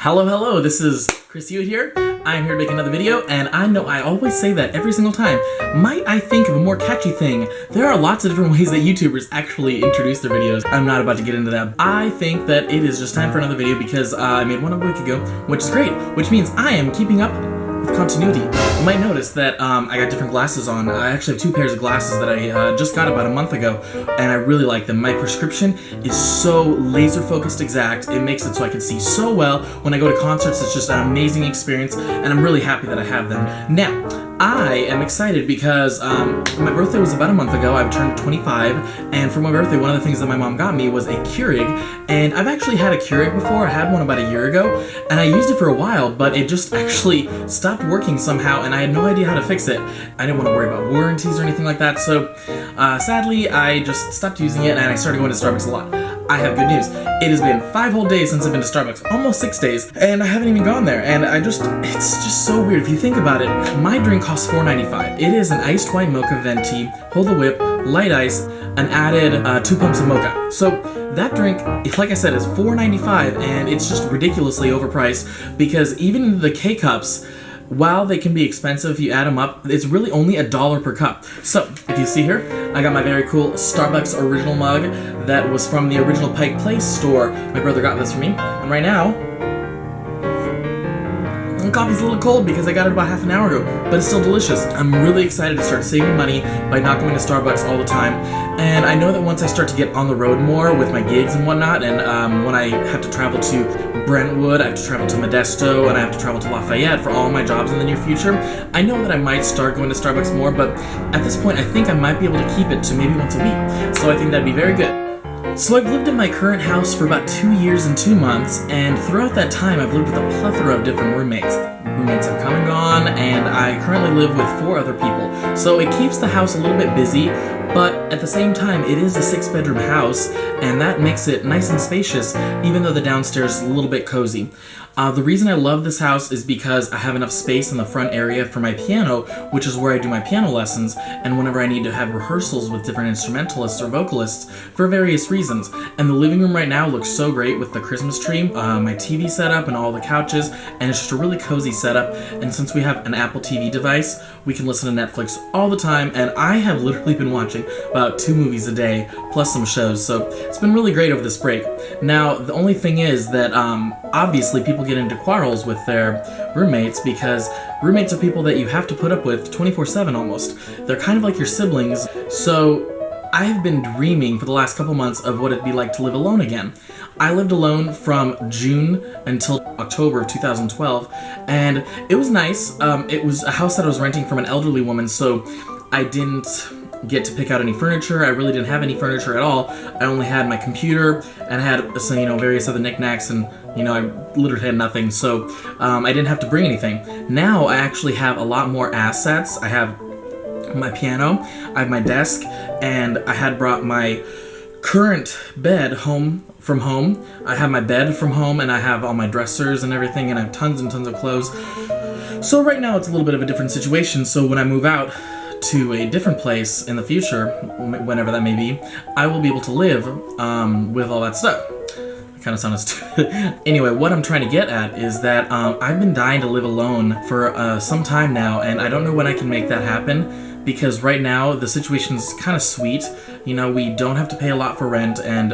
Hello, this is Chris Hewitt here. I'm here to make another video, and I know I always say that every single time. Might I think of a more catchy thing? There are lots of different ways that YouTubers actually introduce their videos. I'm not about to get into that. I think that it is just time for another video because I made one a week ago, which is great, which means I am keeping up with continuity. You might notice that I got different glasses on. I actually have two pairs of glasses that I just got about a month ago, and I really like them. My prescription is so laser focused exact. It makes it so I can see so well. When I go to concerts, it's just an amazing experience, and I'm really happy that I have them. Now, I am excited because my birthday was about a month ago. I've turned 25, and for my birthday, one of the things that my mom got me was a Keurig, and I've actually had a Keurig before. I had one about a year ago, and I used it for a while, but it just actually stopped working somehow, and I had no idea how to fix it. I didn't want to worry about warranties or anything like that, so sadly, I just stopped using it, and I started going to Starbucks a lot. I have good news. It has been 5 whole days since I've been to Starbucks, almost 6 days, and I haven't even gone there, and it's just so weird. If you think about it, my drink costs $4.95. It is an iced white mocha venti, hold the whip, light ice, and added 2 pumps of mocha. So that drink, like I said, is $4.95, and it's just ridiculously overpriced because even the K-Cups, while they can be expensive if you add them up, it's really only $1 per cup. So, if you see here, I got my very cool Starbucks original mug that was from the original Pike Place store. My brother got this for me, and right now, the coffee's a little cold because I got it about half an hour ago, but it's still delicious. I'm really excited to start saving money by not going to Starbucks all the time, and I know that once I start to get on the road more with my gigs and whatnot, and when I have to travel to Brentwood, I have to travel to Modesto, and I have to travel to Lafayette for all my jobs in the near future, I know that I might start going to Starbucks more, but at this point I think I might be able to keep it to maybe once a week, so I think that'd be very good. So I've lived in my current house for about 2 years and 2 months, and throughout that time I've lived with a plethora of different roommates. Roommates have come and gone, and I currently live with 4 other people. So it keeps the house a little bit busy, but at the same time it is a 6-bedroom house, and that makes it nice and spacious, even though the downstairs is a little bit cozy. The reason I love this house is because I have enough space in the front area for my piano, which is where I do my piano lessons, and whenever I need to have rehearsals with different instrumentalists or vocalists for various reasons. And the living room right now looks so great with the Christmas tree, my TV setup, and all the couches, and it's just a really cozy setup. And since we have an Apple TV device, we can listen to Netflix all the time, and I have literally been watching about 2 movies a day, plus some shows, so it's been really great over this break. Now, the only thing is that, obviously people get into quarrels with their roommates because roommates are people that you have to put up with 24/7 almost. They're kind of like your siblings, so I've been dreaming for the last couple months of what it'd be like to live alone again. I lived alone from June until October of 2012, and it was nice. It was a house that I was renting from an elderly woman, so I didn't get to pick out any furniture. I really didn't have any furniture at all. I only had my computer and I had some, various other knickknacks, and I literally had nothing, so I didn't have to bring anything. Now I actually have a lot more assets. I have my piano, I have my desk, and I had brought my current bed home from home. I have my bed from home, and I have all my dressers and everything, and I have tons and tons of clothes. So right now it's a little bit of a different situation, so when I move out to a different place in the future, whenever that may be, I will be able to live with all that stuff. Kind of sounded stupid. Anyway, what I'm trying to get at is that I've been dying to live alone for some time now, and I don't know when I can make that happen, because right now the situation's kind of sweet. We don't have to pay a lot for rent, and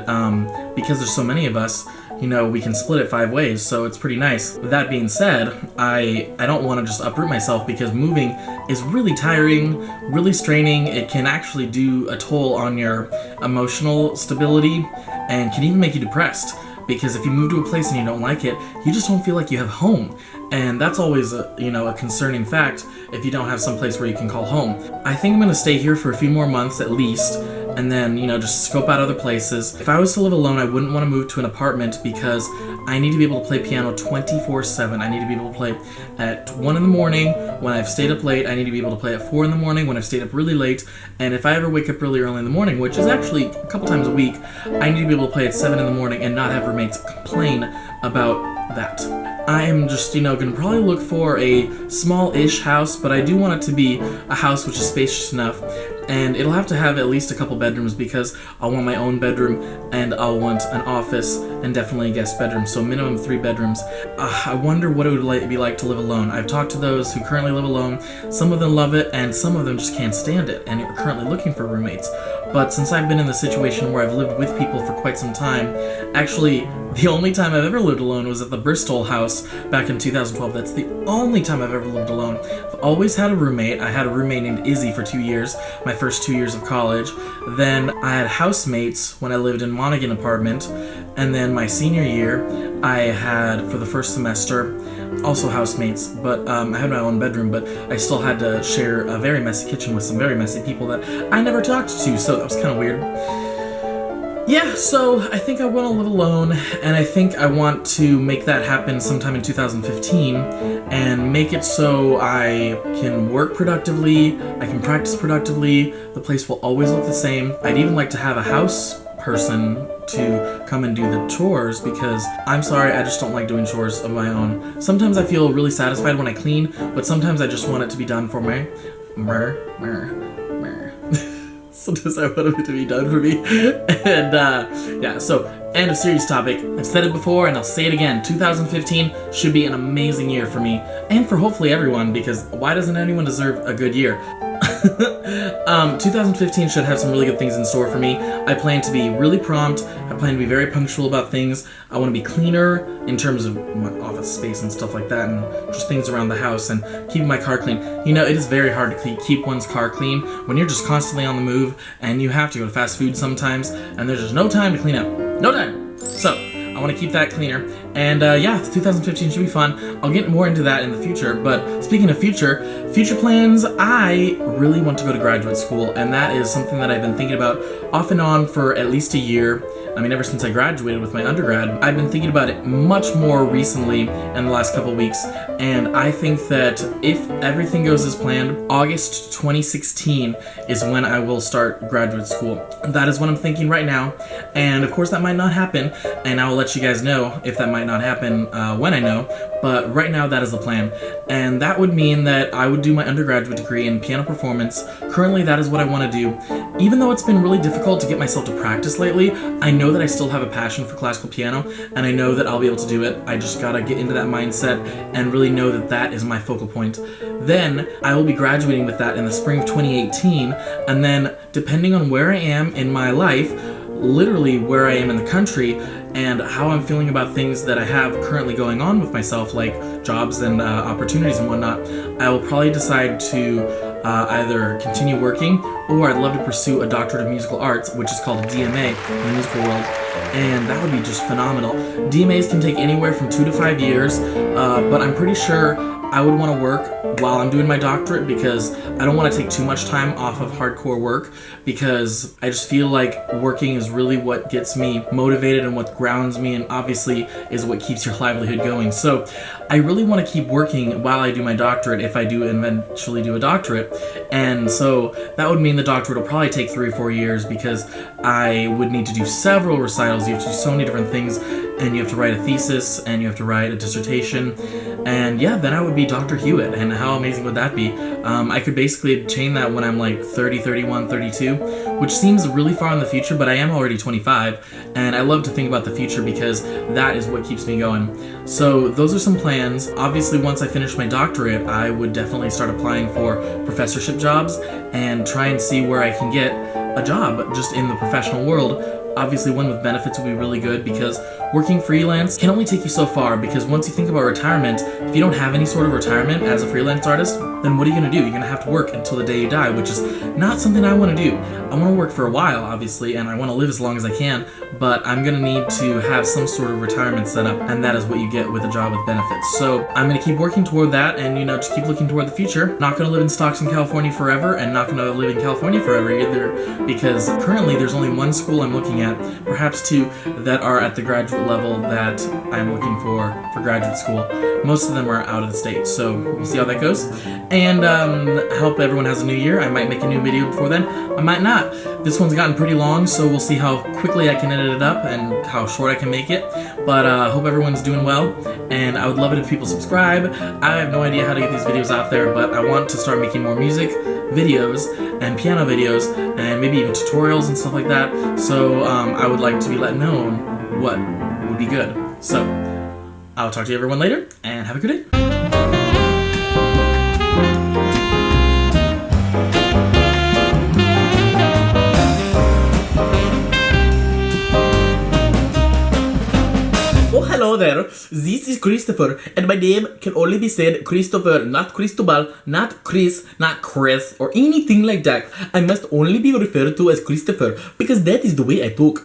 because there's so many of us, we can split it 5 ways, so it's pretty nice. With that being said, I don't want to just uproot myself because moving is really tiring, really straining. It can actually do a toll on your emotional stability and can even make you depressed. Because if you move to a place and you don't like it, you just don't feel like you have home. And that's always a concerning fact if you don't have some place where you can call home. I think I'm going to stay here for a few more months at least, and then, just scope out other places. If I was to live alone, I wouldn't want to move to an apartment because I need to be able to play piano 24/7. I need to be able to play at 1 in the morning when I've stayed up late. I need to be able to play at 4 in the morning when I've stayed up really late. And if I ever wake up really early in the morning, which is actually a couple times a week, I need to be able to play at 7 in the morning and not have roommates complain about that. I am just, gonna probably look for a small-ish house, but I do want it to be a house which is spacious enough, and it'll have to have at least a couple bedrooms because I'll want my own bedroom, and I'll want an office and definitely guest bedrooms, so minimum 3 bedrooms. I wonder what it would be like to live alone. I've talked to those who currently live alone. Some of them love it, and some of them just can't stand it, and are currently looking for roommates. But since I've been in the situation where I've lived with people for quite some time, actually, the only time I've ever lived alone was at the Bristol house back in 2012. That's the only time I've ever lived alone. I've always had a roommate. I had a roommate named Izzy for 2 years, my first 2 years of college. Then I had housemates when I lived in Monaghan apartment. And then my senior year, I had, for the first semester, also housemates, but I had my own bedroom, but I still had to share a very messy kitchen with some very messy people that I never talked to, so that was kind of weird. Yeah, so I think I want to live alone, and I think I want to make that happen sometime in 2015, and make it so I can work productively, I can practice productively, the place will always look the same. I'd even like to have a house person to come and do the chores, because I'm sorry, I just don't like doing chores of my own. Sometimes I feel really satisfied when I clean, but sometimes I just want it to be done for me. Sometimes I want it to be done for me. And yeah, so end of serious topic. I've said it before and I'll say it again. 2015 should be an amazing year for me, and for hopefully everyone, because why doesn't anyone deserve a good year? 2015 should have some really good things in store for me. I plan to be really prompt. I plan to be very punctual about things. I want to be cleaner in terms of my office space and stuff like that, and just things around the house, and keeping my car clean. You know, it is very hard to keep one's car clean when you're just constantly on the move, and you have to go to fast food sometimes, and there's just no time to clean up. No time! So, I want to keep that cleaner. And yeah, 2015 should be fun. I'll get more into that in the future. But speaking of future plans, I really want to go to graduate school, and that is something that I've been thinking about off and on for at least a year. I mean, ever since I graduated with my undergrad. I've been thinking about it much more recently in the last couple weeks, and I think that if everything goes as planned, August 2016 is when I will start graduate school. That is what I'm thinking right now, and of course that might not happen, and I will let you guys know if that might not happen when I know, but right now that is the plan. And that would mean that I would do my undergraduate degree in piano performance. Currently, that is what I want to do. Even though it's been really difficult to get myself to practice lately, I know that I still have a passion for classical piano, and I know that I'll be able to do it. I just gotta get into that mindset and really know that that is my focal point. Then, I will be graduating with that in the spring of 2018, and then, depending on where I am in my life, literally where I am in the country, and how I'm feeling about things that I have currently going on with myself, like jobs and opportunities and whatnot, I will probably decide to either continue working, or I'd love to pursue a doctorate of musical arts, which is called a DMA in the musical world, and that would be just phenomenal. DMAs can take anywhere from 2 to 5 years, but I'm pretty sure I would want to work while I'm doing my doctorate, because I don't want to take too much time off of hardcore work, because I just feel like working is really what gets me motivated and what grounds me, and obviously is what keeps your livelihood going. So I really want to keep working while I do my doctorate, if I do eventually do a doctorate, and so that would mean the doctorate will probably take 3 or 4 years, because I would need to do several recitals. You have to do so many different things, and you have to write a thesis, and you have to write a dissertation, and yeah, then I would be Dr. Hewitt, and how amazing would that be? I could basically obtain that when I'm like 30, 31, 32, which seems really far in the future, but I am already 25, and I love to think about the future because that is what keeps me going. So those are some plans. Obviously, once I finish my doctorate, I would definitely start applying for professorship jobs and try and see where I can get a job just in the professional world. Obviously, one with benefits would be really good, because working freelance can only take you so far, because once you think about retirement, if you don't have any sort of retirement as a freelance artist, then what are you going to do? You're going to have to work until the day you die, which is not something I want to do. I want to work for a while, obviously, and I want to live as long as I can, but I'm going to need to have some sort of retirement set up, and that is what you get with a job with benefits. So I'm going to keep working toward that, and just keep looking toward the future. Not going to live in Stockton, California forever, and not going to live in California forever either, because currently there's only one school I'm looking at, perhaps 2, that are at the graduate level that I'm looking for graduate school. Most of them are out of the state, so we'll see how that goes. And I hope everyone has a new year. I might make a new video before then. I might not. This one's gotten pretty long, so we'll see how quickly I can edit it up and how short I can make it. But I hope everyone's doing well, and I would love it if people subscribe. I have no idea how to get these videos out there, but I want to start making more music videos and piano videos, and maybe even tutorials and stuff like that. So I would like to be let known what would be good. So, I'll talk to you everyone later, and have a good day. Oh, hello there. This is Christopher, and my name can only be said Christopher, not Cristobal, not Chris, not Chris, or anything like that. I must only be referred to as Christopher, because that is the way I talk.